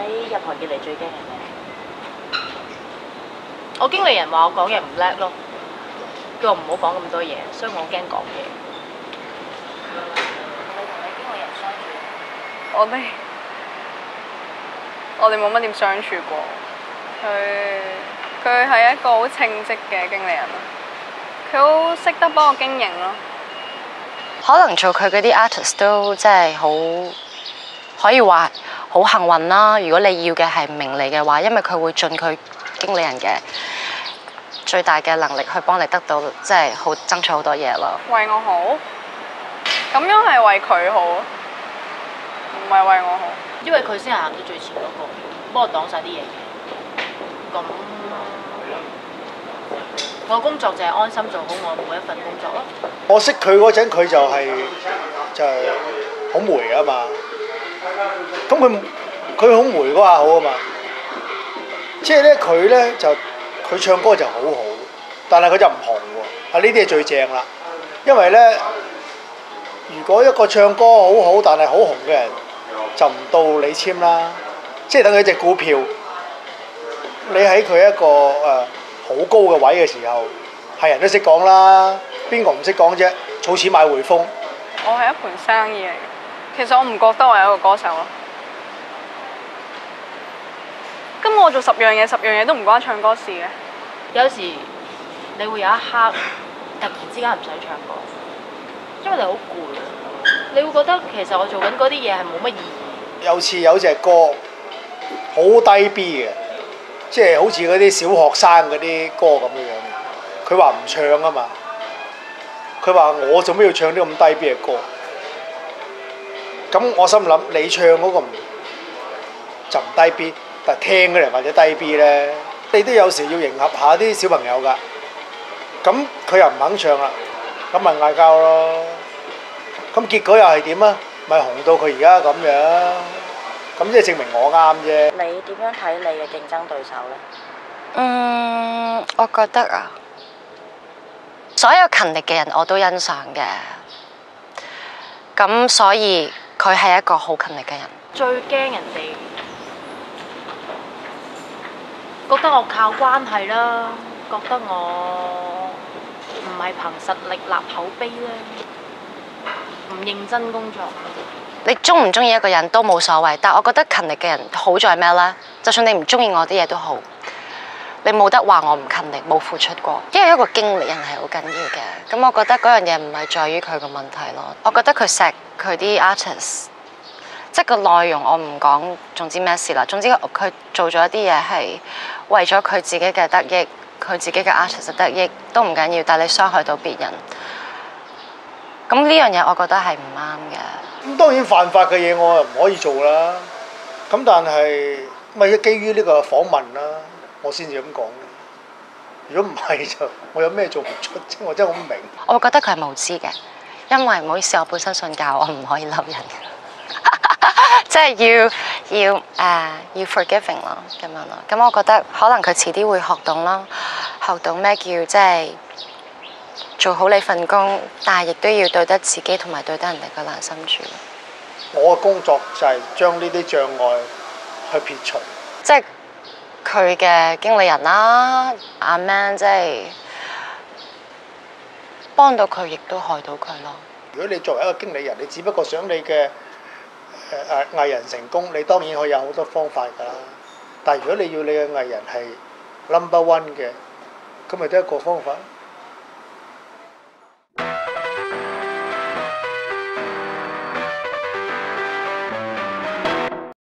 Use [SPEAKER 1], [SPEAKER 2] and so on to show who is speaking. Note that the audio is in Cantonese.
[SPEAKER 1] 你入行以嚟最驚係咩？
[SPEAKER 2] 我經理人話我講嘢唔叻咯，叫我唔好講咁多嘢，所以我驚講嘢。
[SPEAKER 1] 你同你經理人相處？
[SPEAKER 3] 我哋冇乜點相處過。佢係一個好稱職嘅經理人咯，佢好識得幫我經營咯。
[SPEAKER 4] 可能做佢嗰啲 artist 都真係好，可以話好幸運啦。如果你要嘅係名利嘅話，因為佢會盡佢經理人嘅最大嘅能力去幫你得到，即係好爭取好多嘢咯。
[SPEAKER 3] 為我好，咁樣係為佢好，唔係為我好。
[SPEAKER 2] 因為佢先係行到最前嗰個，幫我擋晒啲嘢嘅。咁我工作就係安心做好我每一份工作咯。
[SPEAKER 5] 我識佢嗰陣，佢就係好霉啊嘛。咁佢好霉嗰下好啊嘛。即係咧，佢咧就佢唱歌就好好，但係佢就唔紅喎。呢啲係最正啦。因為咧，如果一個唱歌好好但係好紅嘅人，就唔到你簽啦。即係等佢隻股票，你喺佢一個好高嘅位嘅時候，係人都識講啦，邊個唔識講啫？儲錢買匯豐。
[SPEAKER 3] 我係一盤生意嚟嘅，其實我唔覺得我係一個歌手咯。咁我做10樣嘢都唔關唱歌事嘅。
[SPEAKER 2] 有時你會有一刻突然之間唔想唱歌，因為你好攰，你會覺得其實我做緊嗰啲嘢係冇乜意義。
[SPEAKER 5] 有次有隻歌好低 B 嘅，即係好似嗰啲小學生嗰啲歌咁樣樣。佢話唔唱啊嘛，佢話我做咩要唱啲咁低 B 嘅歌？咁我心諗你唱嗰個就唔低 B， 但係聽嘅人或者低 B 咧，你都有時要迎合下啲小朋友㗎。咁佢又唔肯唱啦，咁咪嗌交咯。咁結果又係點啊？咪紅到佢而家咁樣，咁即係證明我啱啫。
[SPEAKER 1] 你點樣睇你嘅競爭對手呢？
[SPEAKER 4] 我覺得啊，所有勤力嘅人我都欣賞嘅，咁所以佢係一個好勤力嘅人。
[SPEAKER 2] 最驚人哋覺得我靠關係啦，覺得我唔係憑實力立口碑啦，唔認真工作。
[SPEAKER 4] 你中唔中意一個人都冇所謂，但我覺得勤力嘅人好在咩呢？就算你唔中意我啲嘢都好，你冇得話我唔勤力冇付出過。因為一個經理人係好緊要嘅，咁我覺得嗰樣嘢唔係在於佢個問題咯。我覺得佢錫佢啲 artist， 即係個內容我唔講，總之咩事啦。總之佢做咗一啲嘢係為咗佢自己嘅得益，佢自己嘅 artist 得益都唔緊要，但係你傷害到別人，咁呢樣嘢我覺得係唔啱嘅。
[SPEAKER 5] 咁當然犯法嘅嘢我又唔可以做啦。咁但係咪基於呢個訪問啦，我先至咁講。如果唔係就我有咩做唔出啫？我真係好唔明。
[SPEAKER 4] 我覺得佢係無知嘅，因為唔好意思，我本身信教，我唔可以嬲人即係要 forgiving 咯，咁樣咯。咁我覺得可能佢遲啲會學懂啦，學懂咩叫即係做好你份工，但係亦都要對得自己同埋對得人哋嘅良心住。
[SPEAKER 5] 我嘅工作就係將呢啲障礙去撇除。
[SPEAKER 4] 即係佢嘅經理人啦，阿 Man 即係幫到佢，亦都害到佢咯。
[SPEAKER 5] 如果你作為一個經理人，你只不過想你嘅藝人成功，你當然可以有好多方法㗎啦。但係如果你要你嘅藝人係 number one 嘅，咁咪得一個方法。